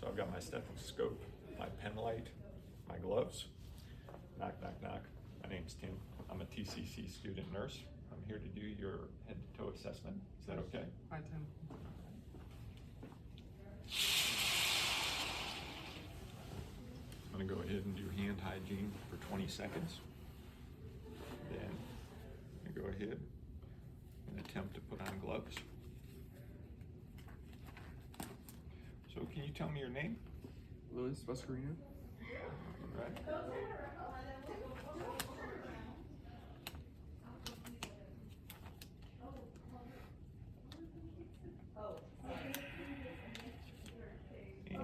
So I've got my stethoscope, my pen light, my gloves. Knock, knock, knock. My name's Tim. I'm a TCC student nurse. I'm here to do your head-to-toe assessment. Is that okay? Hi, Tim. I'm going to go ahead and do hand hygiene for 20 seconds. Then I'm going to go ahead and attempt to put on gloves. So can you tell me your name? Louis Buscarino. All right.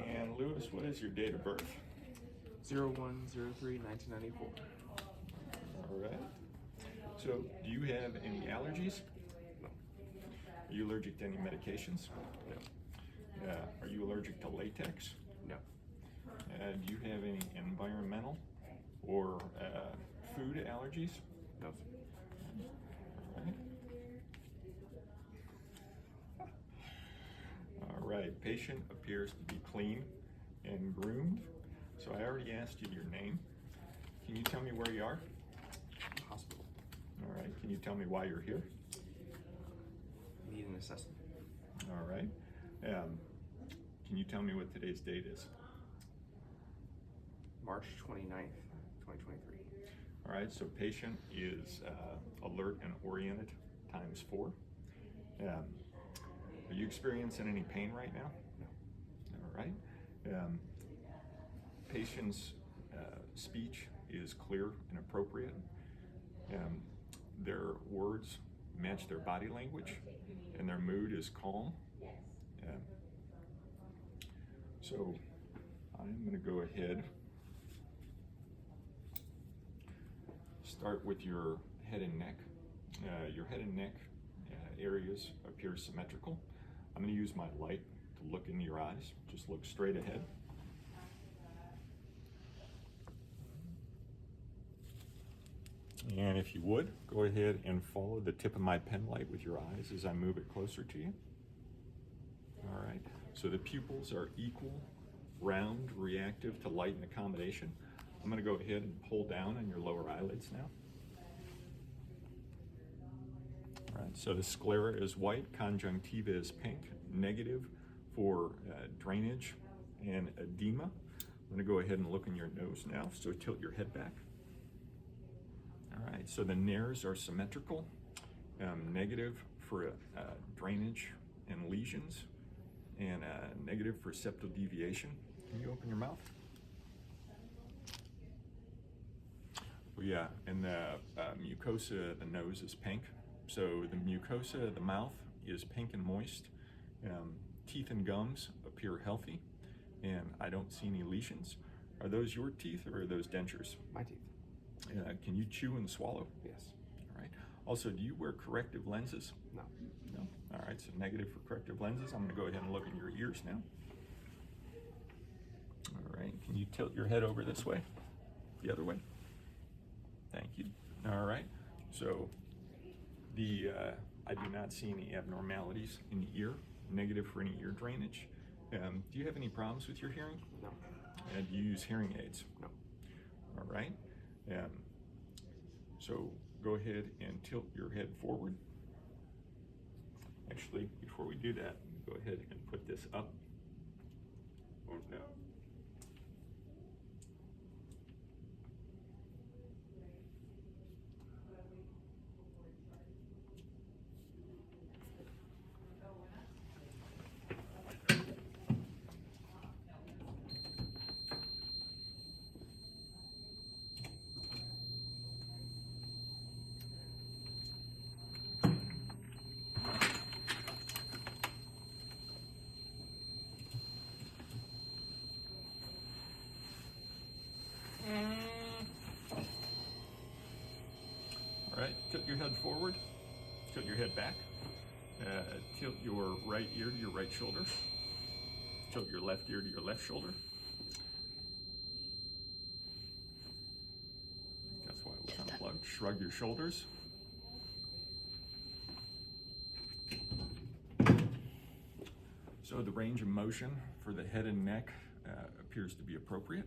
And Louis, what is your date of birth? 01/03/1994. All right. So, do you have any allergies? No. Are you allergic to any medications? No. Are you allergic to latex? No. Do you have any environmental or food allergies? No. All right. All right. Patient appears to be clean and groomed. So I already asked you your name. Can you tell me where you are? Hospital. All right. Can you tell me why you're here? Need an assessment. All right. Can you tell me what today's date is? March 29th, 2023. All right. So patient is alert and oriented ×4. Are you experiencing any pain right now? No. All right. Patient's speech is clear and appropriate. Their words match their body language, and their mood is calm. So I'm going to go ahead, start with your head and neck. Your head and neck areas appear symmetrical. I'm going to use my light to look into your eyes. Just look straight ahead. And if you would, go ahead and follow the tip of my pen light with your eyes as I move it closer to you. All right, so the pupils are equal, round, reactive to light and accommodation. I'm going to go ahead and pull down on your lower eyelids now. All right, so the sclera is white, conjunctiva is pink, negative for drainage and edema. I'm going to go ahead and look in your nose now, so tilt your head back. All right, so the nares are symmetrical, negative for drainage and lesions, and negative for septal deviation. Can you open your mouth? Oh yeah, and the mucosa of the nose is pink. So the mucosa of the mouth is pink and moist. Teeth and gums appear healthy, and I don't see any lesions. Are those your teeth or are those dentures? My teeth. Can you chew and swallow? Yes. All right. Also, do you wear corrective lenses? No. No. All right, so negative for corrective lenses. I'm going to go ahead and look in your ears now. All right. Can you tilt your head over this way? The other way? Thank you. All right. So I do not see any abnormalities in the ear, negative for any ear drainage. Do you have any problems with your hearing? No. And do you use hearing aids? No. All right. So go ahead and tilt your head forward. Actually, before we do that, go ahead and put this up. Oh no. All right, tilt your head forward, tilt your head back, tilt your right ear to your right shoulder, tilt your left ear to your left shoulder. That's why it was unplugged. Shrug your shoulders. So the range of motion for the head and neck appears to be appropriate.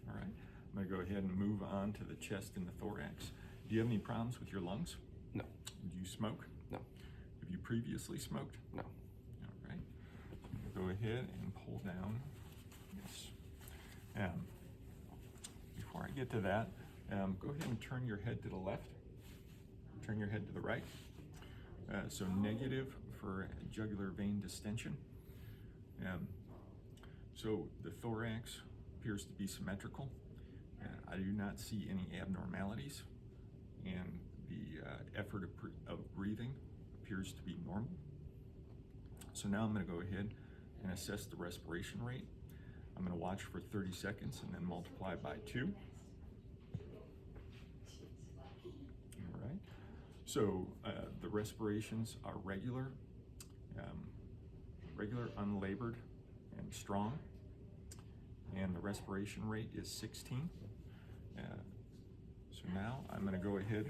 All right, I'm going to go ahead and move on to the chest and the thorax. Do you have any problems with your lungs? No. Do you smoke? No. Have you previously smoked? No. All right. So I'm going to go ahead and pull down. Yes. Before I get to that, go ahead and turn your head to the left. Turn your head to the right. So negative for jugular vein distension. So the thorax appears to be symmetrical. I do not see any abnormalities, and the effort of breathing appears to be normal. So now I'm going to go ahead and assess the respiration rate. I'm going to watch for 30 seconds and then multiply by 2. All right. So the respirations are regular, unlabored, and strong. And the respiration rate is 16. So now I'm going to go ahead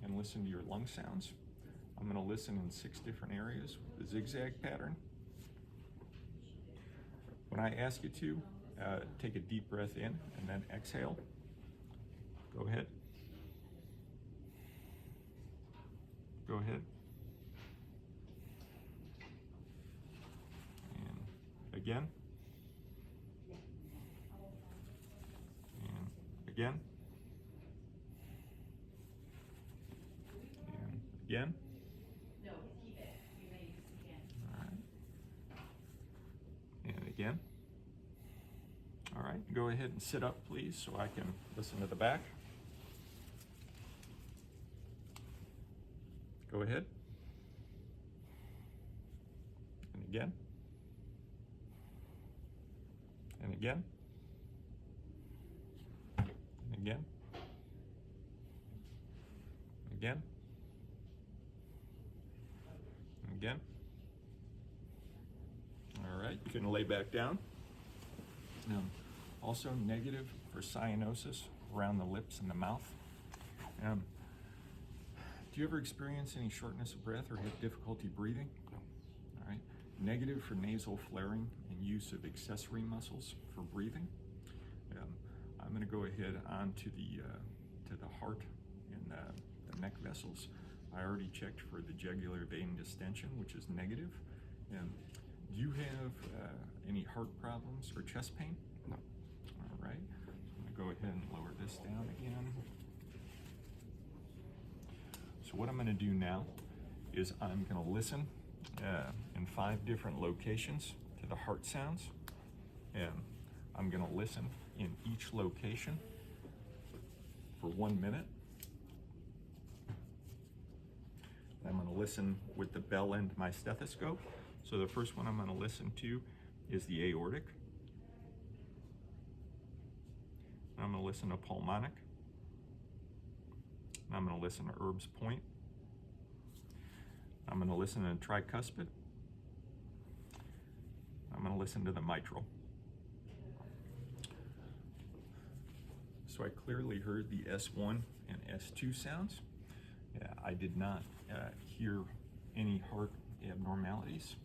and listen to your lung sounds. I'm going to listen in 6 different areas with a zigzag pattern. When I ask you to, take a deep breath in and then exhale. Go ahead. Go ahead. And again. And again. And again. No, keep it. You may use it again. All right. And again. All right, go ahead and sit up, please, so I can listen to the back. Go ahead. And again. And again. And again. And again. And again. All right, you can lay back down. Also negative for cyanosis around the lips and the mouth. Do you ever experience any shortness of breath or have difficulty breathing? No. All right. Negative for nasal flaring and use of accessory muscles for breathing. I'm going to go ahead on to the heart and the neck vessels. I already checked for the jugular vein distension, which is negative. Do you have any heart problems or chest pain? No. All right. I'm going to go ahead and lower this down again. So what I'm going to do now is I'm going to listen in 5 different locations to the heart sounds. And I'm going to listen in each location for 1 minute. I'm going to listen with the bell end of my stethoscope. So the first one I'm going to listen to is the aortic. I'm going to listen to pulmonic. I'm going to listen to Erb's point. I'm going to listen to tricuspid. I'm going to listen to the mitral. So I clearly heard the S1 and S2 sounds. I did not hear any heart abnormalities.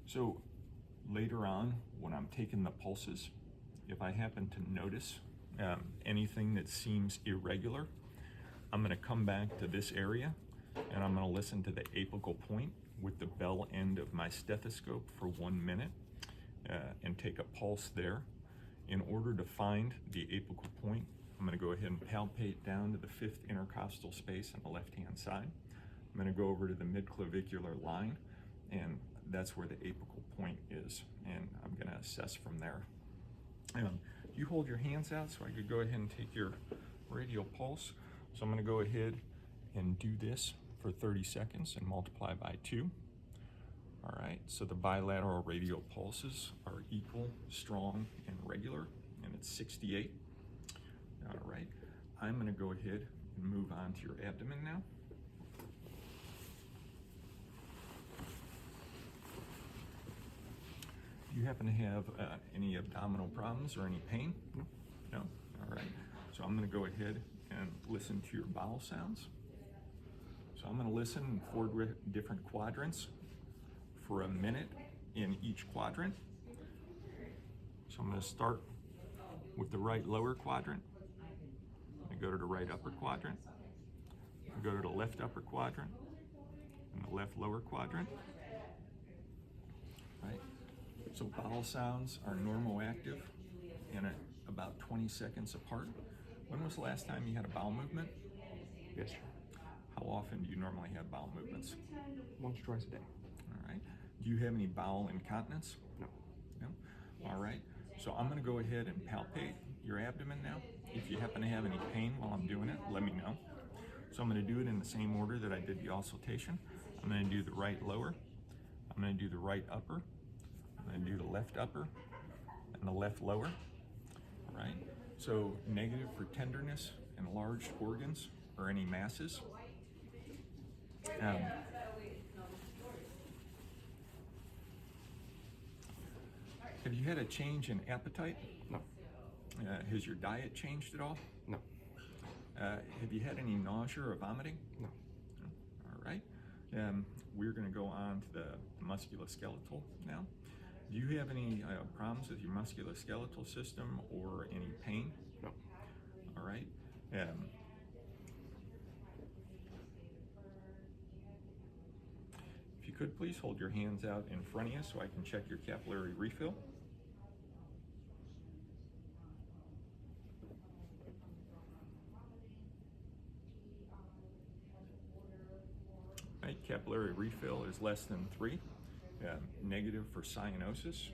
So later on, when I'm taking the pulses, if I happen to notice anything that seems irregular, I'm going to come back to this area and I'm going to listen to the apical point with the bell end of my stethoscope for 1 minute and take a pulse there. In order to find the apical point, I'm going to go ahead and palpate down to the 5th intercostal space on the left-hand side. I'm going to go over to the midclavicular line, and that's where the apical point is, and I'm going to assess from there. You hold your hands out so I could go ahead and take your radial pulse. So I'm going to go ahead and do this for 30 seconds and multiply by 2. All right, so the bilateral radial pulses are equal, strong, and regular, and it's 68. All right, I'm going to go ahead and move on to your abdomen now. Do you happen to have any abdominal problems or any pain? No. No? All right, so I'm going to go ahead and listen to your bowel sounds. So I'm going to listen in 4 different quadrants. for a minute in each quadrant. So I'm going to start with the right lower quadrant. I go to the right upper quadrant. I go to the left upper quadrant and the left lower quadrant. Right. So vowel sounds are normoactive and at about 20 seconds apart. When was the last time you had a bowel movement? Yesterday. How often do you normally have bowel movements? Once or twice a day. All right. Do you have any bowel incontinence? No. No? All right. So I'm going to go ahead and palpate your abdomen now. If you happen to have any pain while I'm doing it, let me know. So I'm going to do it in the same order that I did the auscultation. I'm going to do the right lower. I'm going to do the right upper. I'm going to do the left upper and the left lower. All right. So negative for tenderness, enlarged organs, or any masses. Have you had a change in appetite? No. Has your diet changed at all? No. Have you had any nausea or vomiting? No. All right. We're going to go on to the musculoskeletal now. Do you have any problems with your musculoskeletal system or any pain? No. All right. If you could please hold your hands out in front of you so I can check your capillary refill. Right, capillary refill is less than 3. Negative for cyanosis.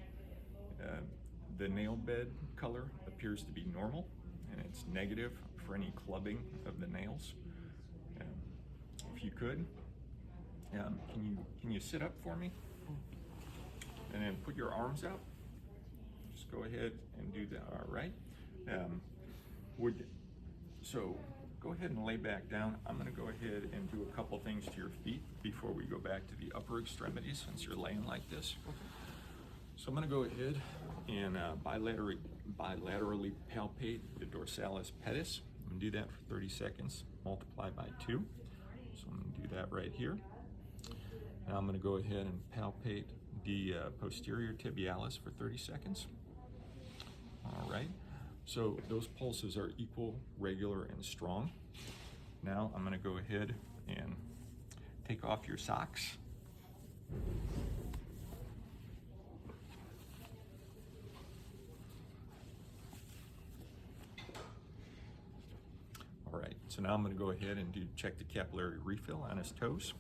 The nail bed color appears to be normal, and it's negative for any clubbing of the nails. If you could, can you sit up for me? And then put your arms out. Just go ahead and do that. All right. So go ahead and lay back down. I'm going to go ahead and do a couple things to your feet before we go back to the upper extremities, since you're laying like this. So I'm going to go ahead and bilaterally palpate the dorsalis pedis. I'm going to do that for 30 seconds, multiply by 2. So I'm going to do that right here. Now I'm going to go ahead and palpate the posterior tibialis for 30 seconds. All right. So those pulses are equal, regular, and strong. Now I'm going to go ahead and take off your socks. All right, so now I'm going to go ahead and check the capillary refill on his toes.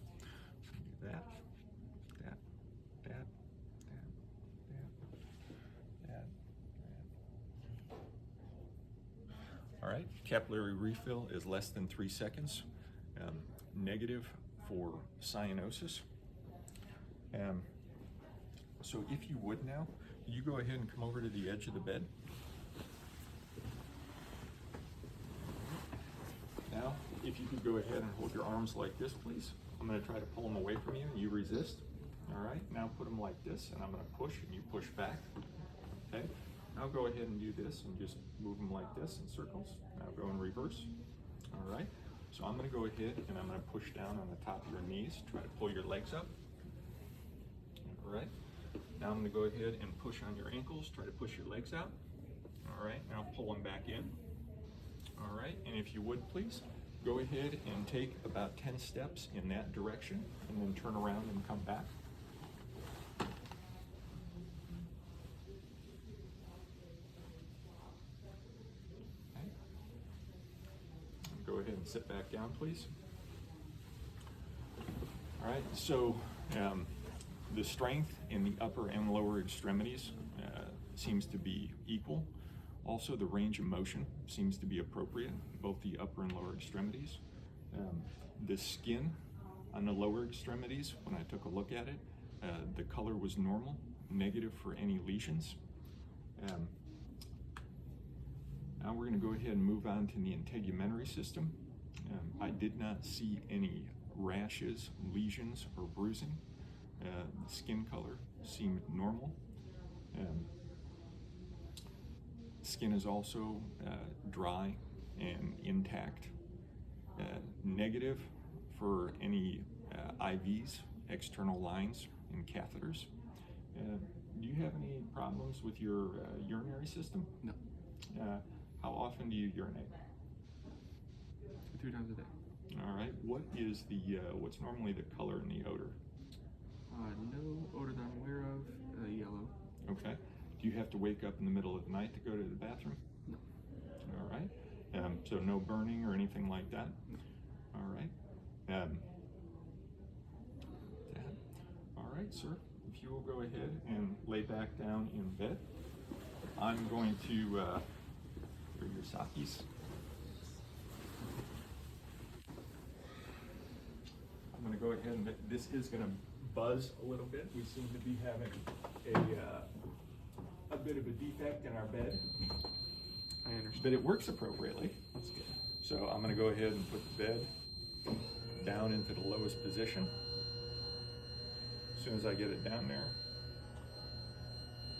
Do that. All right, capillary refill is less than 3 seconds. Negative for cyanosis. So if you would now, you go ahead and come over to the edge of the bed. Now, if you could go ahead and hold your arms like this, please. I'm going to try to pull them away from you, and you resist. All right, now put them like this, and I'm going to push, and you push back. Okay. Now go ahead and do this and just move them like this in circles. Now go in reverse. All right. So I'm going to go ahead and I'm going to push down on the top of your knees. Try to pull your legs up. All right. Now I'm going to go ahead and push on your ankles. Try to push your legs out. All right. Now pull them back in. All right. And if you would please, go ahead and take about 10 steps in that direction and then turn around and come back. Go ahead and sit back down, please. All right, so the strength in the upper and lower extremities seems to be equal. Also, the range of motion seems to be appropriate, both the upper and lower extremities. The skin on the lower extremities, when I took a look at it, the color was normal, negative for any lesions. Now we're going to go ahead and move on to the integumentary system. I did not see any rashes, lesions, or bruising. The skin color seemed normal. Skin is also dry and intact. Negative for any IVs, external lines, and catheters. Do you have any problems with your urinary system? No. How often do you urinate? 2 times a day. All right. What is the what's normally the color and the odor? No odor that I'm aware of. Yellow. Okay. Do you have to wake up in the middle of the night to go to the bathroom? No. All right. So no burning or anything like that? No. All right. All right, sir. If you will go ahead and lay back down in bed, I'm going to here are your Sakis. I'm going to go ahead and this is going to buzz a little bit. We seem to be having a bit of a defect in our bed, I understand. but it works appropriately. That's good. So I'm going to go ahead and put the bed down into the lowest position. As soon as I get it down there,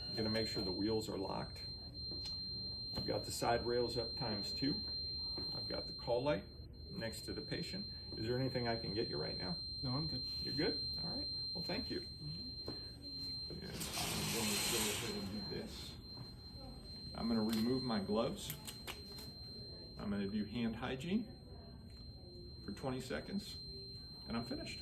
I'm going to make sure the wheels are locked. I've got the side rails up ×2. I've got the call light next to the patient. Is there anything I can get you right now? No, I'm good. You're good? All right. Well, thank you. And I'm going to go ahead and do this. I'm going to remove my gloves. I'm going to do hand hygiene for 20 seconds, and I'm finished.